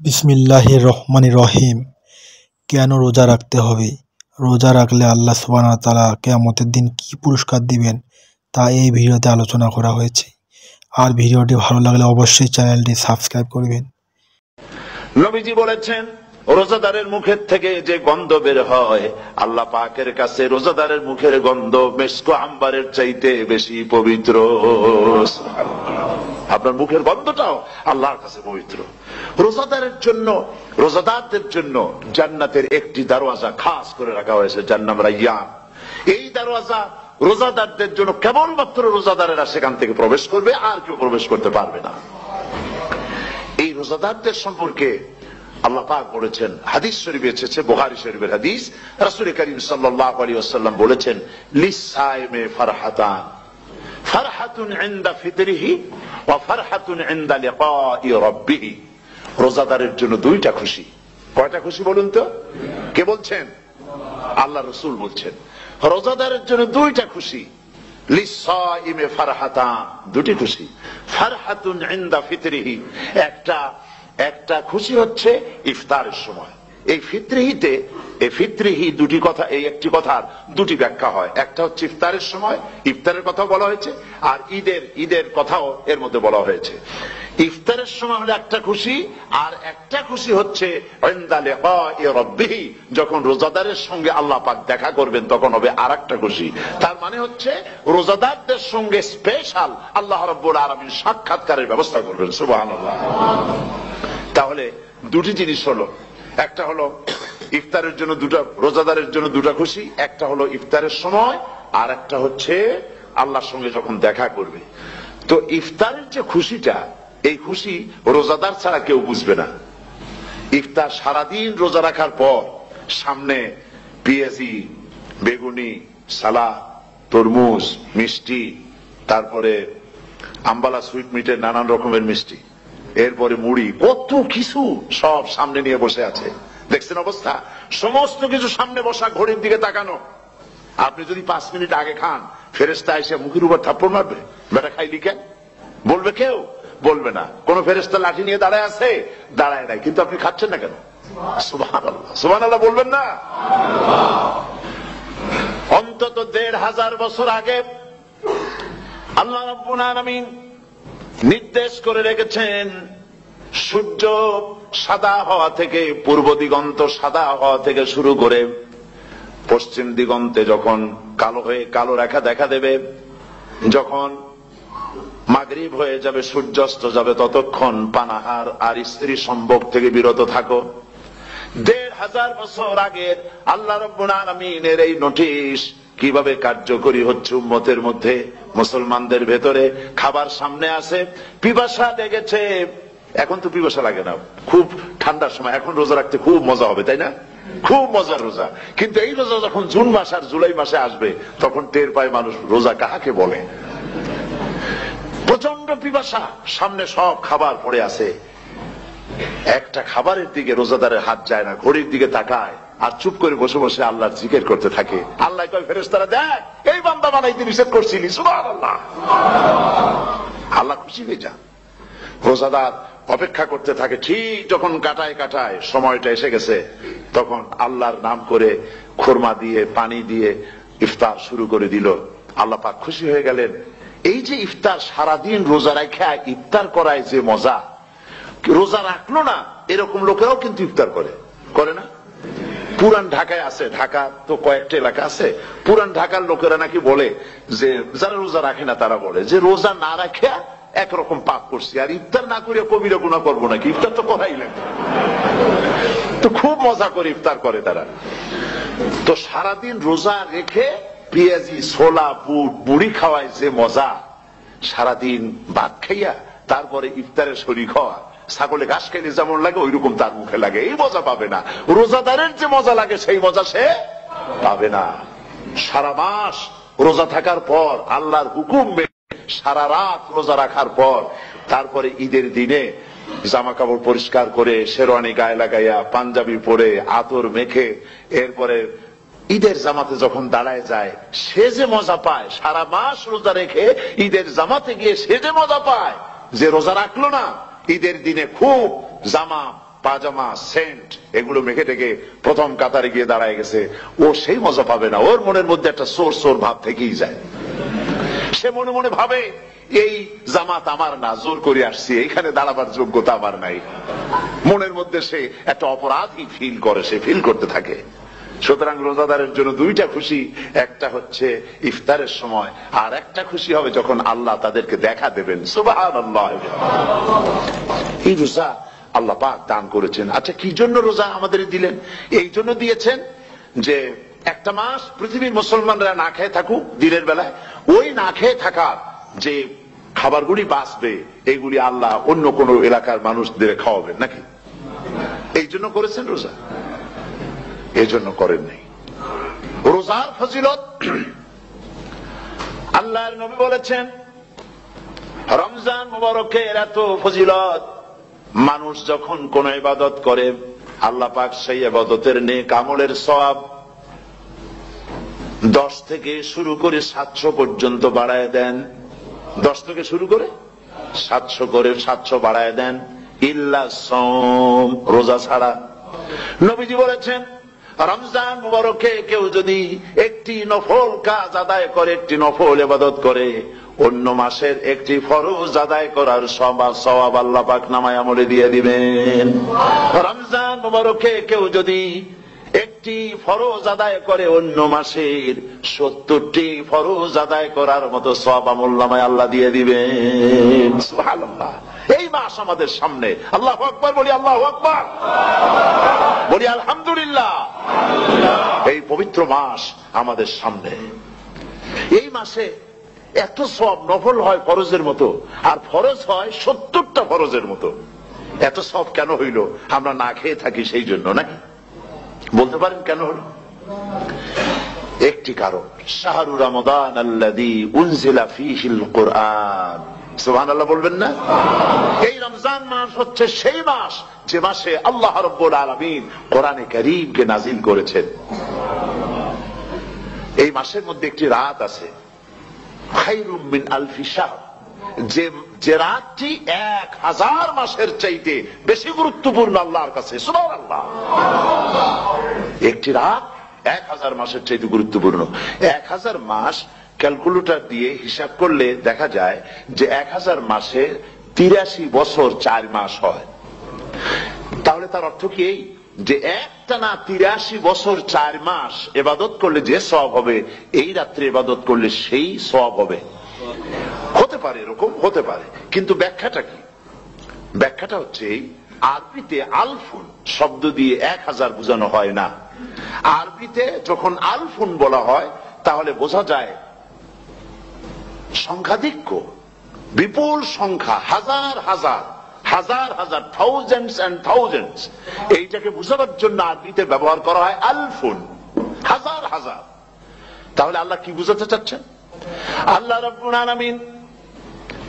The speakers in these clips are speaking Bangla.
বিসমিল্লাহির রহমানির রহিম। কেন রোজা রাখতে হবে? রোজা রাখলে আল্লাহ সুবহানাহু ওয়া তাআলা কিয়ামতের দিন কি পুরস্কার দিবেন তা এই ভিডিওতে আলোচনা করা হয়েছে। আর ভিডিওটি ভালো লাগলে অবশ্যই চ্যানেলটি সাবস্ক্রাইব করবেন। নবীজি বলেছেন, রোজাদারের মুখের থেকে যে গন্ধ বের হয় আল্লাহ পাকের কাছে রোজাদারের মুখের গন্ধ মিস্ক আম্বারের চাইতে বেশি পবিত্র। আপনার মুখের গন্ধটাও আল্লাহর কাছে পবিত্র। রোজাদারদের জন্য জান্নাতের একটি দরওয়াজা খাস করে রাখা হয়েছে, যার নাম রায়্যান। এই দরওয়াজা রোজাদারদের জন্য, কেবলমাত্র রোজাদারেরা সেখান থেকে প্রবেশ করবে, আর কেউ প্রবেশ করতে পারবে না। এই রোজাদারদের সম্পর্কে আল্লাহ পাক বলেছেন, হাদিস শরীফে এসেছে, বুখারী শরীফের হাদিস, রাসূল করিম সাল্লাল্লাহু আলাইহি ওয়াসাল্লাম বলেছেন, লিসাইমে ফারহাতান, ফারহাতুন ইনদা ফিতরিহি ওয়া ফারহাতুন ইনদা লিকাই রাব্বিহি। রোজাদারের জন্য দুইটা খুশি। কয়টা খুশি বলুন তো? কে বলছেন? আল্লাহ রাসূল বলছেন রোজাদারের জন্য দুইটা খুশি। লিসাইমে ফারহাতান, দুটি খুশি। ফারহাতুন ইনদা ফিতরিহি, একটা খুশি হচ্ছে ইফতারের সময়। এই ফিতরিহি দুটি কথা, এই একটি কথার দুটি ব্যাখ্যা হয়। একটা হচ্ছে ইফতারের সময়, ইফতারের কথা বলা হয়েছে, আর ঈদের কথাও এর মধ্যে বলা হয়েছে। ইফতারের সময় হলো একটা খুশি, আর একটা খুশি হচ্ছে ইনদা লিকাই রাব্বিহি, যখন রোজাদারের সঙ্গে আল্লাহ পাক দেখা করবেন তখন হবে আরেকটা খুশি। তার মানে হচ্ছে রোজাদারদের সঙ্গে স্পেশাল আল্লাহ রাব্বুল আলামিন সাক্ষাৎকারের ব্যবস্থা করবেন। সুবহানাল্লাহ। তাহলে দুটি জিনিস হলো, একটা হলো ইফতারের জন্য রোজাদারের জন্য দুটা খুশি, একটা হলো ইফতারের সময়, আর একটা হচ্ছে আল্লাহর সঙ্গে যখন দেখা করবে। তো ইফতারের যে খুশিটা, এই খুশি রোজাদার ছাড়া কেউ বুঝবে না। ইফতার সারাদিন রোজা রাখার পর সামনে পেঁয়াজি, বেগুনি, সালাদ, তরমুজ, মিষ্টি, তারপরে আম্বালা সুইট মিটের নানান রকমের মিষ্টি, এরপরে মুড়ি, কত কিছু সব সামনে নিয়ে বসে আছে। দেখছেন অবস্থা? সমস্ত কিছু সামনে বসা, ঘড়ির দিকে তাকানো। আপনি যদি 5 মিনিট আগে খান, ফেরেশতা এসে মুখের উপর থাপ্পড় মারবে, বেটা খাইলি কেন? বলবে কেউ? বলবে না। কোন ফেরেশতা লাঠি নিয়ে দাঁড়ায় আছে? দাঁড়ায় নাই। কিন্তু আপনি খাচ্ছেন না কেন? সুবহানাল্লাহ, সুবহানাল্লাহ বলবেন না? অন্তত 1500 বছর আগে আল্লাহ রাব্বুল আলামিন নির্দেশ করে রেখেছেন, সূর্য সাদা হওয়া থেকে, পূর্ব দিগন্ত সাদা হওয়া থেকে শুরু করে পশ্চিম দিগন্তে যখন কালো রেখা দেখা দেবে, যখন মাগরিব হয়ে যাবে, সূর্যাস্ত যাবে, ততক্ষণ পানাহার আর স্ত্রী সম্ভোগ থেকে বিরত থাকো। 1500 বছর আগের আল্লাহ রাব্বুল আলামিনের এই নোটিশ কিভাবে কার্যকরী হচ্ছে উম্মতের মধ্যে, মুসলমানদের ভেতরে। খাবার সামনে আসে, পিপাসা লেগেছে। এখন তো পিপাসা লাগে না, খুব ঠান্ডার সময়। এখন রোজা রাখতে খুব মজা হবে, তাই না? খুব মজার রোজা। কিন্তু এই রোজা যখন জুন মাস আর জুলাই মাসে আসবে, তখন টের পায় মানুষ রোজা কাহাকে বলে। প্রচন্ড পিপাসা, সামনে সব খাবার পড়ে আছে। একটা খাবারের দিকে রোজাদারের হাত যায় না, ঘড়ির দিকে তাকায় আর চুপ করে বসে বসে আল্লাহর জিকির করতে থাকে। আল্লাহ কয়, ফেরেশতারা দেখ, এই বান্দা বানাইতে নিষেধ করছিলি। সুবহানাল্লাহ। আল্লাহ খুশি হয়ে যান। রোজাদার অপেক্ষা করতে থাকে। ঠিক যখন কাটায় সময়টা এসে গেছে, তখন আল্লাহর নাম করে খুরমা দিয়ে, পানি দিয়ে ইফতার শুরু করে দিল। আল্লাহ পাক খুশি হয়ে গেলেন। এই যে ইফতার, সারাদিন রোজা রাখা ইফতার করায় যে মজা, রোজা রাখলো না এরকম লোকেরাও কিন্তু ইফতার করে না? পুরান ঢাকায় আছে, ঢাকা তো কয়েকটা এলাকা আছে, পুরান ঢাকার লোকেরা নাকি বলে যে, যারা রোজা রাখে না তারা বলে যে, রোজা না রাখে একরকম পাপ করছি, আর ইফতার না করে কবিরা গুনাহ করবো নাকি? ইফতার তো করাই লাগবে। তো খুব মজা করে ইফতার করে তারা। তো সারাদিন রোজা রেখে পেঁয়াজি, ছোলা, বুট, মুড়ি খাওয়ায় যে মজা, সারাদিন ভাত খাইয়া তারপরে ইফতারের শরীক হওয়া, ছাগলে ঘাস খাইলে যেমন লাগে ওইরকম তার মুখে লাগে। এই মজা পাবে না। রোজাদারের যে মজা লাগে সেই মজা সে পাবে না। সারা মাস রোজা থাকার পর, আল্লাহর হুকুম মেনে সারা রাত রোজা রাখার পর, তারপরে ঈদের দিনে জামা কাপড় পরিষ্কার করে, শেরওয়ানি গায়ে লাগাইয়া, পাঞ্জাবি পরে, আতর মেখে, এরপরে ঈদের জামাতে যখন দাঁড়ায় যায়, সে যে মজা পায়, সারা মাস রোজা রেখে ঈদের জামাতে গিয়ে সে যে মজা পায়, যে রোজা রাখলো না ঈদের দিনে খুব জামা পাজামা, সেন্ট এগুলো মেখে টেকে প্রথম কাতারে গিয়ে দাঁড়ায় গেছে, ও সেই মজা পাবে না। ওর মনের মধ্যে একটা সোর সোর ভাব থেকেই যায়। সে মনে মনে ভাবে এই জামাত আমার না, জোর করে আসছি, এখানে দাঁড়াবার যোগ্যতা আমার নাই। মনের মধ্যে সে একটা অপরাধী ফিল করে, সে ফিল করতে থাকে। সুতরাং রোজাদারের জন্য দুইটা খুশি, একটা হচ্ছে ইফতারের সময়, আর একটা খুশি হবে যখন আল্লাহ তাদেরকে দেখা দেবেন। সুবহানাল্লাহ। এই রোজা আল্লাহ পাক দান করেছেন। আচ্ছা, কি জন্য রোজা আমাদের দিলেন? এই জন্য দিয়েছেন যে একটা মাস পৃথিবীর মুসলমানরা না খেয়ে থাকুক দিনের বেলায়, ওই না খেয়ে থাকার যে খাবারগুলি বাঁচবে এগুলি আল্লাহ অন্য কোন এলাকার মানুষদের খাওয়াবেন নাকি? এই জন্য করেছেন রোজা, এই জন্য করেন নাই। রোজার ফজিলত আল্লাহর নবী বলেছেন, রমজান মুবারকের এত ফজিলত, মানুষ যখন কোন ইবাদত করে আল্লাহ পাক সেই ইবাদতের নেক আমলের সওয়াব 10 থেকে শুরু করে 700 পর্যন্ত বাড়ায় দেন। 10 থেকে শুরু করে 700 বাড়ায় দেন, ইল্লা সাওম, রোজা ছাড়া। নবীজি বলেছেন, রমজান মুবারকে কেউ যদি একটি নফল কাজ আদায় করে, একটি নফল ইবাদত করে, অন্য মাসের একটি ফরজ আদায় করার সওয়াব আল্লাহ পাক নামায় আমলে দিয়ে দিবেন। রমজান মুবারকে কেউ যদি একটি ফরজ আদায় করে, অন্য মাসের 70টি ফরজ আদায় করার মতো সওয়াব আমলনামায় আল্লাহ দিয়ে দিবেন। সুবহানাল্লাহ। এই মাস আমাদের সামনে, আল্লাহু আকবার বলি, আল্লাহু আকবার বলি, আলহামদুলিল্লাহ। এই পবিত্র মাস আমাদের সামনে। এই মাসে এত সওয়াব, নফল হয় ফরজের মতো, আর ফরজ হয় 70টা ফরজের মতো। এত সওয়াব কেন হইল? আমরা না খেয়ে থাকি সেই জন্য নাকি? বলতে পারেন কেন হলো? একটি কারণ, শাহরু রমাদান আল্লাযী উনজিলা ফীহিল কুরআন। সুবহানাল্লাহ বলবেন না? এই রমজান মাস হচ্ছে সেই মাস যে মাসে আল্লাহ রাব্বুল আলামিন কোরআনে কারীমকে নাযিল করেছেন। এই মাসের মধ্যে একটি রাত আছে, খায়রুম মিন আলফি শাহর, যে রাতটি 1000 মাসের চাইতে বেশি গুরুত্বপূর্ণ আল্লাহর কাছে। সুবহানাল্লাহ। একটি রাত 1000 মাসের চাইতে গুরুত্বপূর্ণ। 1000 মাস ক্যালকুলেটর দিয়ে হিসাব করলে দেখা যায় যে 1000 মাসে 83 বছর 4 মাস হয়। তাহলে তার অর্থ কি এই যে একটানা 83 বছর 4 মাস ইবাদত করলে যে সওয়াব হবে, এই রাত্রে ইবাদত করলে সেই সওয়াব হবে? হতে পারে, এরকম হতে পারে, কিন্তু ব্যাখ্যাটা কি? ব্যাখ্যাটা হচ্ছে, আরবিতে আলফুন শব্দ দিয়ে 1000 বোঝানো হয় না। আরবিতে যখন আলফুন বলা হয় তাহলে বোঝা যায় সংখ্যাধিক্য, বিপুল সংখ্যা, হাজার হাজার হাজার হাজার, থাউজেন্ডস এন্ড থাউজেন্ডস। এইটাকে বোঝানোর জন্য আরবিতে ব্যবহার করা হয় আলফুন, হাজার হাজার। তাহলে আল্লাহ কি বুঝাতে চাচ্ছেন? আল্লাহ রাব্বুল আলামিন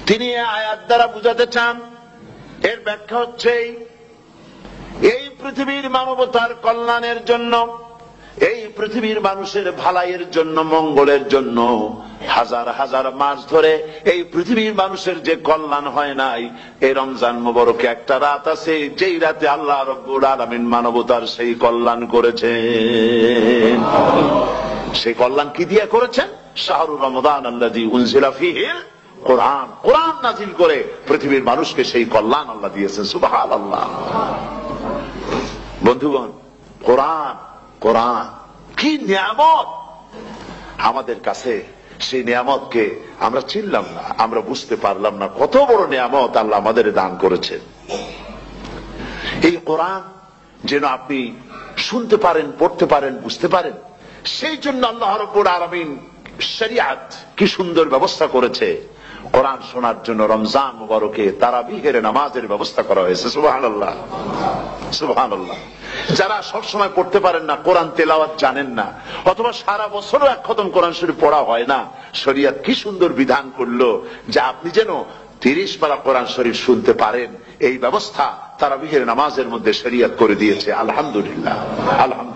তিনি আয়াত দ্বারা বুঝাতে চান, এর ব্যাখ্যা হচ্ছে এই পৃথিবীর মানবতার কল্যাণের জন্য, এই পৃথিবীর মানুষের ভালাইয়ের জন্য, মঙ্গলের জন্য হাজার হাজার মাস ধরে এই পৃথিবীর মানুষের যে কল্যাণ হয় নাই, এই রমজান মুবারকে একটা রাত আছে যেই রাতে আল্লাহ রাব্বুল আলামিন মানবতার সেই কল্যাণ করেছেন। সেই কল্যাণ কি দিয়ে করেছেন? শাহরু রমাদান আল্লাযী উনজিলা ফীহিল কুরআন, কোরআন নাযিল করে পৃথিবীর মানুষকে সেই কল্যাণ আল্লাহ দিয়েছেন। সুবহানাল্লাহ। বন্ধুগণ, কোরআন, কোরআন কি নিয়ামত আমাদের কাছে! সেই নিয়ামতকে আমরা চিনলাম না, আমরা বুঝতে পারলাম না কত বড় নিয়ামত আল্লাহ আমাদের দান করেছেন। এই কোরআন যেন আপনি শুনতে পারেন, পড়তে পারেন, বুঝতে পারেন, সেই জন্য আল্লাহ রাব্বুল আলামিন শরিয়াত কি সুন্দর ব্যবস্থা করেছে। কোরআন শোনার জন্য রমজান মুবারকে তারাবিহের নামাজের ব্যবস্থা করা হয়েছে। সুবহানাল্লাহ, সুবহানাল্লাহ। যারা সব সময় পড়তে পারেন না, কোরআন তেলাওয়াত জানেন না, অথবা সারা বছরও এক খতম কোরআন শরীফ পড়া হয় না, শরিয়াত কি সুন্দর বিধান করলো যে আপনি যেন 30 পারা কোরআন শরীফ শুনতে পারেন। এই ব্যবস্থা তারাবিহের নামাজের মধ্যে শরিয়াত করে দিয়েছে। আলহামদুলিল্লাহ, আলহামদুলিল্লাহ।